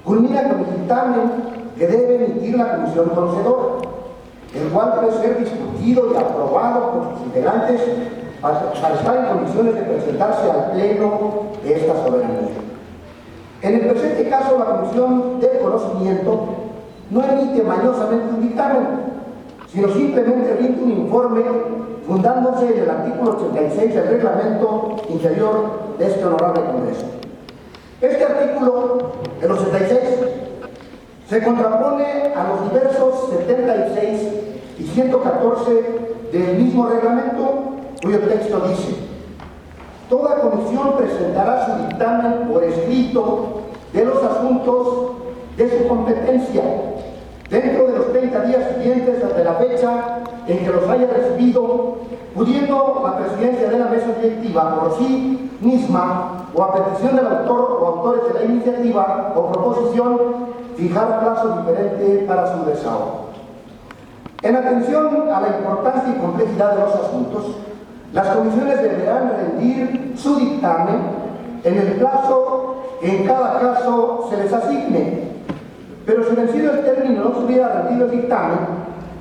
culmina con el dictamen que debe emitir la comisión conocedora, el cual debe ser discutido y aprobado por sus integrantes para estar en condiciones de presentarse al pleno de esta soberanía. En el presente caso, la Comisión del Conocimiento no emite mañosamente un dictamen, sino simplemente rinde un informe fundándose en el artículo 86 del reglamento interior de este honorable Congreso. Este artículo, el 86, se contrapone a los diversos 76 y 114 del mismo reglamento, cuyo texto dice: toda comisión presentará su dictamen por escrito de los asuntos de su competencia dentro de los 30 días siguientes desde la fecha en que los haya recibido, pudiendo la presidencia de la mesa directiva por sí misma o a petición del autor o autores de la iniciativa o proposición fijar plazo diferente para su desahogo. En atención a la importancia y complejidad de los asuntos, las comisiones deberán rendir su dictamen en el plazo que en cada caso se les asigne. Pero si vencido el término no se hubiera rendido el dictamen,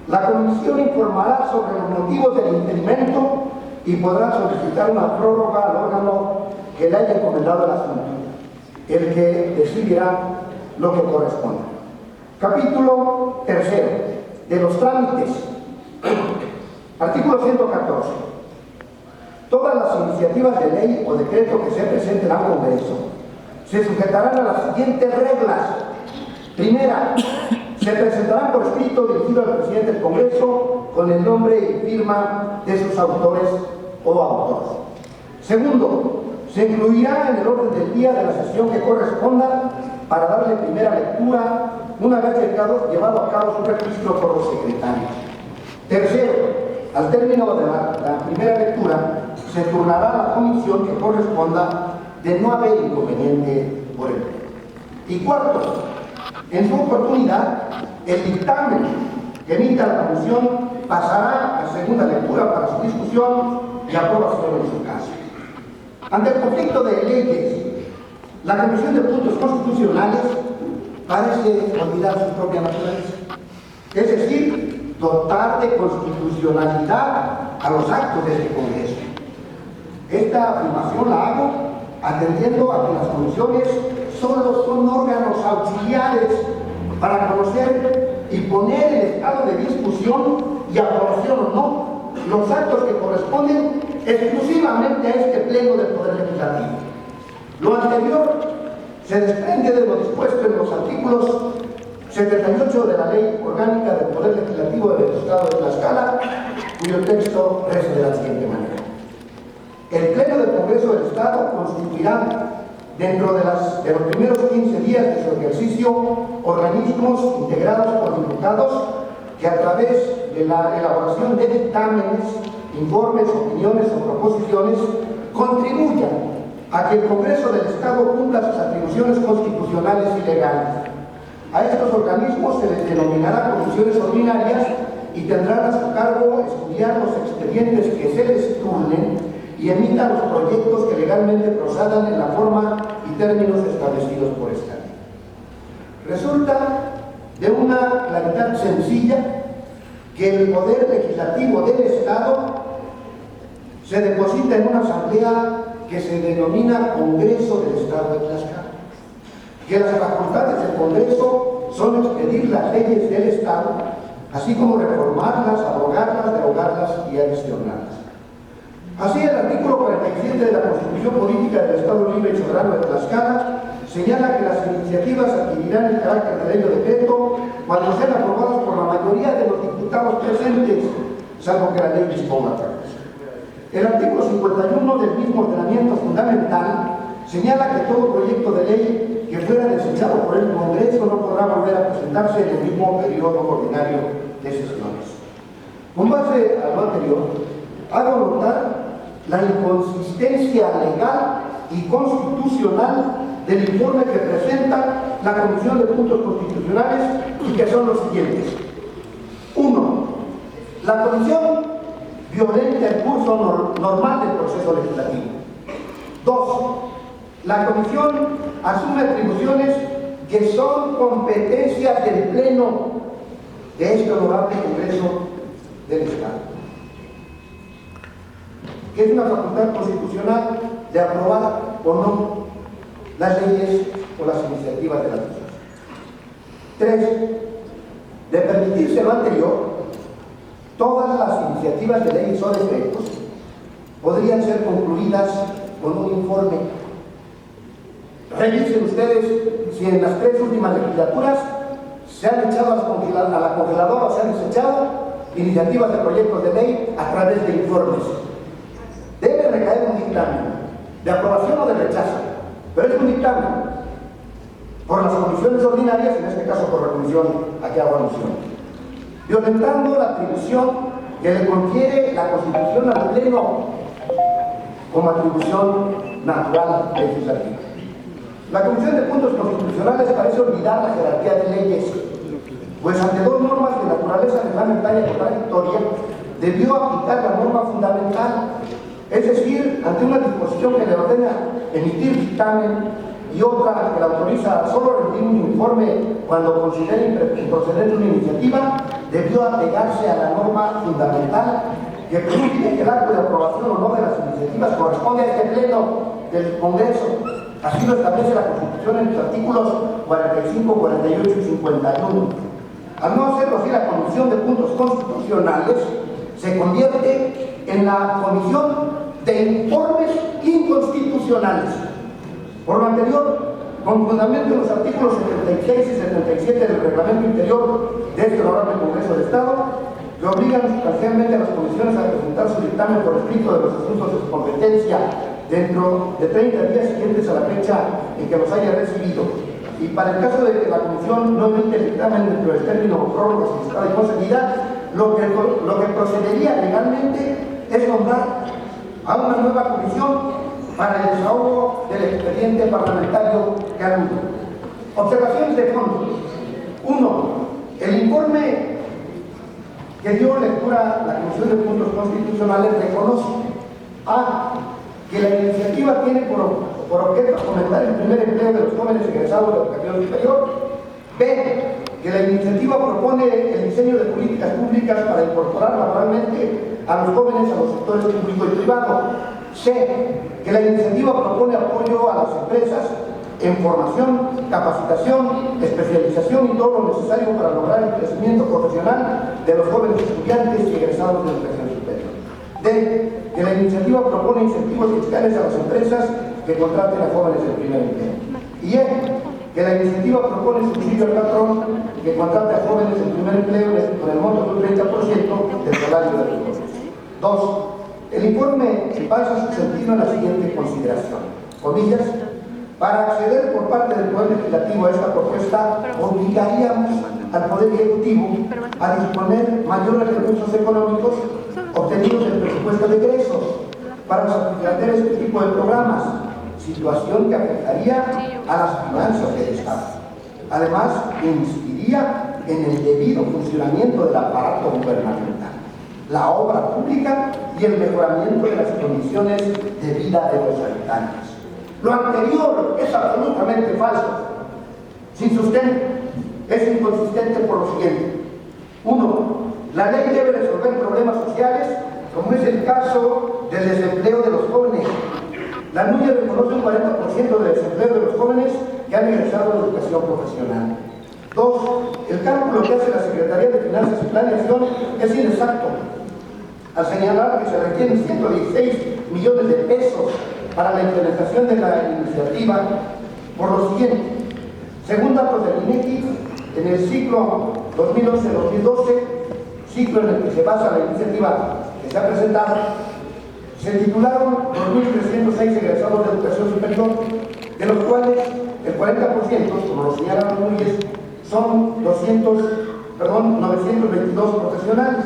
la comisión informará sobre los motivos del impedimento y podrá solicitar una prórroga al órgano que le haya encomendado el asunto, el que decidirá lo que corresponda. Capítulo 3 de los trámites. Artículo 114. Todas las iniciativas de ley o decreto que se presenten al Congreso se sujetarán a las siguientes reglas. Primera, se presentarán por escrito dirigido al presidente del Congreso con el nombre y firma de sus autores o autores. Segundo, se incluirá en el orden del día de la sesión que corresponda para darle primera lectura una vez llevado a cabo su registro por los secretarios. Tercero, al término de la primera lectura, se turnará la comisión que corresponda de no haber inconveniente por el pleno. Y cuarto, en su oportunidad, el dictamen que emita la comisión pasará a segunda lectura para su discusión y aprobación en su caso. Ante el conflicto de leyes, la Comisión de Puntos Constitucionales parece olvidar su propia naturaleza, es decir, dotar de constitucionalidad a los actos de este Congreso. Esta afirmación la hago atendiendo a que las comisiones solo son órganos auxiliares para conocer y poner el estado de discusión y aprobación o no los actos que corresponden exclusivamente a este pleno del Poder Legislativo. Lo anterior se desprende de lo dispuesto en los artículos 78 de la Ley Orgánica del Poder Legislativo del Estado de Tlaxcala, cuyo texto reza de la siguiente manera: el Pleno del Congreso del Estado constituirá dentro de los primeros 15 días de su ejercicio organismos integrados por diputados que a través de la elaboración de dictámenes, informes, opiniones o proposiciones contribuyan a que el Congreso del Estado cumpla sus atribuciones constitucionales y legales. A estos organismos se les denominará comisiones ordinarias y tendrán a su cargo estudiar los expedientes que se les turnen y emitan los proyectos que legalmente procedan en la forma y términos establecidos por esta ley. Resulta de una claridad sencilla que el Poder Legislativo del Estado se deposita en una asamblea que se denomina Congreso del Estado de Tlaxcala, que las facultades del Congreso son expedir las leyes del Estado, así como reformarlas, abrogarlas, derogarlas y adicionarlas. Así, el artículo 47 de la Constitución Política del Estado Libre y Soberano de Tlaxcala señala que las iniciativas adquirirán el carácter de ley o decreto cuando sean aprobadas por la mayoría de los diputados presentes, salvo que la ley disponga otra cosa. El artículo 51 del mismo ordenamiento fundamental señala que todo proyecto de ley que fuera desechado por el Congreso no podrá volver a presentarse en el mismo periodo ordinario de sesiones. Con base a lo anterior, hago notar la inconsistencia legal y constitucional del informe que presenta la Comisión de Puntos Constitucionales y que son los siguientes. 1. La Comisión violenta el curso normal del proceso legislativo. 2. La Comisión asume atribuciones que son competencias del Pleno de este honorable Congreso del Estado, que es una facultad constitucional de aprobar o no las leyes o las iniciativas de la mismas. 3. De permitirse lo anterior, todas las iniciativas de leyes o decretos podrían ser concluidas con un informe. Revisen ustedes si en las 3 últimas legislaturas se han echado a la congeladora o se han desechado iniciativas de proyectos de ley a través de informes. Debe recaer un dictamen de aprobación o de rechazo, pero es un dictamen por las comisiones ordinarias, en este caso por la comisión a que hago alusión, violentando la atribución que le confiere la Constitución al Pleno como atribución natural legislativa. La Comisión de Puntos Constitucionales parece olvidar la jerarquía de leyes, pues ante 2 normas de naturaleza reglamentaria contradictoria debió aplicar la norma fundamental, es decir, ante una disposición que le ordena emitir dictamen y otra que la autoriza solo rendir un informe cuando considere improcedente una iniciativa, debió apegarse a la norma fundamental que prescribe que el acto de aprobación o no de las iniciativas corresponde a este Pleno del Congreso. Así lo establece la Constitución en los artículos 45, 48 y 51. Al no hacerlo así, la Comisión de Puntos Constitucionales se convierte en la Comisión de Informes Inconstitucionales. Por lo anterior, con fundamento en los artículos 76 y 77 del Reglamento Interior de este honorable Congreso de Estado, que obligan sustancialmente a las comisiones a presentar su dictamen por escrito de los asuntos de su competencia dentro de 30 días siguientes a la fecha en que los haya recibido. Y para el caso de que la comisión no emite el dictamen dentro del término prórroga solicitada y concedida, lo que procedería legalmente es nombrar a una nueva comisión para el desahogo del expediente parlamentario que alude. Observaciones de fondo. 1. El informe que dio lectura la Comisión de Puntos Constitucionales reconoce a que la iniciativa tiene por objeto fomentar el primer empleo de los jóvenes egresados de la educación superior. B. Que la iniciativa propone el diseño de políticas públicas para incorporar laboralmente a los jóvenes a los sectores público y privado. C. Que la iniciativa propone apoyo a las empresas en formación, capacitación, especialización y todo lo necesario para lograr el crecimiento profesional de los jóvenes estudiantes y egresados de educación superior. D. Que la iniciativa propone incentivos fiscales a las empresas que contraten a jóvenes en primer empleo. Y E. Que la iniciativa propone subsidio al patrón que contrate a jóvenes en primer empleo con el monto de un 30% del salario de los jóvenes. 2. El informe basa su sentido en la siguiente consideración. Comillas. Para acceder por parte del Poder Legislativo a esta propuesta, obligaríamos al Poder Ejecutivo a disponer mayores recursos económicos obtenidos del presupuesto de egresos para satisfacer este tipo de programas, situación que afectaría a las finanzas del Estado. Además, incidiría en el debido funcionamiento del aparato gubernamental, la obra pública y el mejoramiento de las condiciones de vida de los habitantes. Lo anterior es absolutamente falso, sin sustento, es inconsistente por lo siguiente. 1. La ley debe resolver problemas sociales, como es el caso del desempleo de los jóvenes. La NUYE reconoce un 40% del desempleo de los jóvenes que han ingresado a la educación profesional. 2. El cálculo que hace la Secretaría de Finanzas y Planeación es inexacto, al señalar que se requieren 116 millones de pesos para la implementación de la iniciativa por lo siguiente. Según datos del INEGI, en el ciclo 2011-2012, ciclo en el que se basa la iniciativa que se ha presentado, se titularon 2.306 egresados de educación superior, de los cuales el 40%, como lo señalan los MUYES, son 922 profesionales.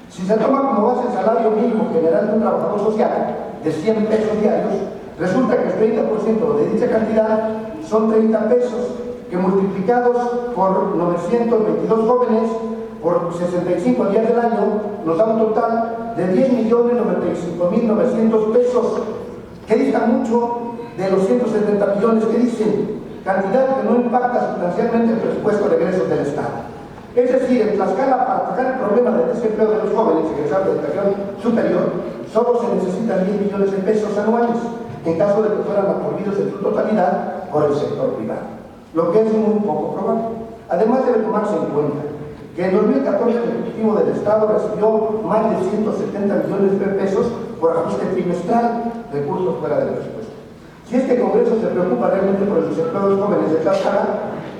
Si se toma como base el salario mínimo general de un trabajador social de 100 pesos diarios, resulta que el 30% de dicha cantidad son 30 pesos, que multiplicados por 922 jóvenes por 65 días del año, nos da un total de 10.095.900 pesos, que dista mucho de los 170 millones que dicen. cantidad que no impacta sustancialmente el presupuesto de egresos del Estado. Es decir, en Tlaxcala, para atacar el problema del desempleo de los jóvenes egresados de educación superior, solo se necesitan 10 millones de pesos anuales, en caso de que fueran absorbidos en su totalidad por el sector privado, lo que es muy poco probable. Además, debe tomarse en cuenta que en 2014 el Ejecutivo del Estado recibió más de 170 millones de pesos por ajuste trimestral, recursos fuera del presupuesto. Si este Congreso se preocupa realmente por el desempleo de los jóvenes de Tlaxcala,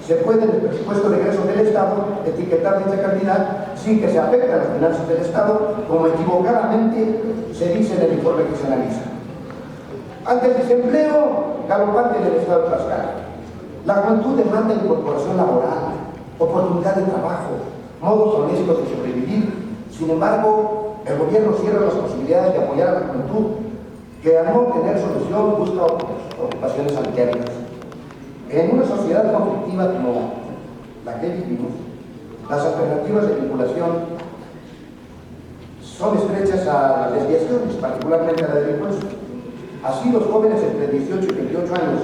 se puede en el presupuesto de egresos del Estado etiquetar dicha cantidad sin que se afecte a las finanzas del Estado, como equivocadamente se dice en el informe que se analiza. Ante el desempleo galopante del Estado de Tlaxcala, la juventud demanda incorporación laboral, oportunidad de trabajo, modos honestos de sobrevivir. Sin embargo, el gobierno cierra las posibilidades de apoyar a la juventud, que al no tener solución busca ocupaciones alternas. En una sociedad conflictiva como la que vivimos, las alternativas de vinculación son estrechas a las desviaciones, particularmente a la delincuencia. Así, los jóvenes entre 18 y 28 años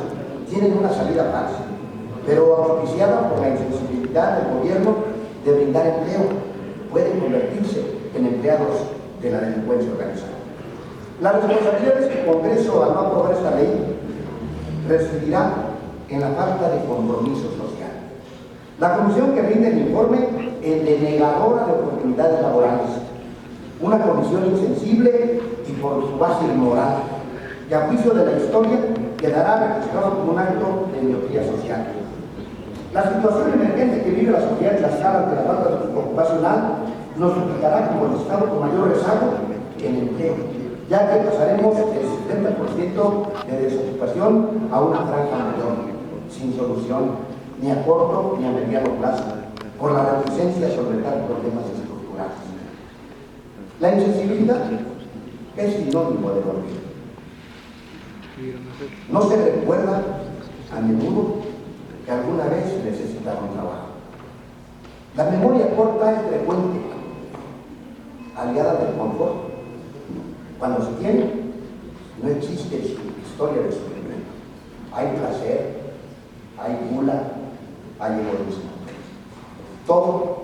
tienen una salida fácil, pero auspiciada por la insensibilidad del gobierno de brindar empleo, pueden convertirse en empleados de la delincuencia organizada. La responsabilidad de este Congreso al no aprobar esta ley residirá en la falta de compromiso social. La comisión que rinde el informe es denegadora de oportunidades laborales, una comisión insensible y por su base inmoral, que a juicio de la historia quedará registrado como un acto de miopía social. La situación emergente que vive la sociedad de Tlaxcala ante la falta ocupacional nos implicará como el Estado con mayor rezago en empleo, ya que pasaremos del 70% de desocupación a una franja mayor, sin solución ni a corto ni a mediano plazo, por la reticencia a solventar problemas estructurales. La insensibilidad es sinónimo de olvido. No se recuerda a menudo que alguna vez necesitaron trabajo. La memoria corta es frecuente, aliada del confort. Cuando se tiene, no existe historia de sufrimiento. Hay placer, hay gula, hay egoísmo. Todo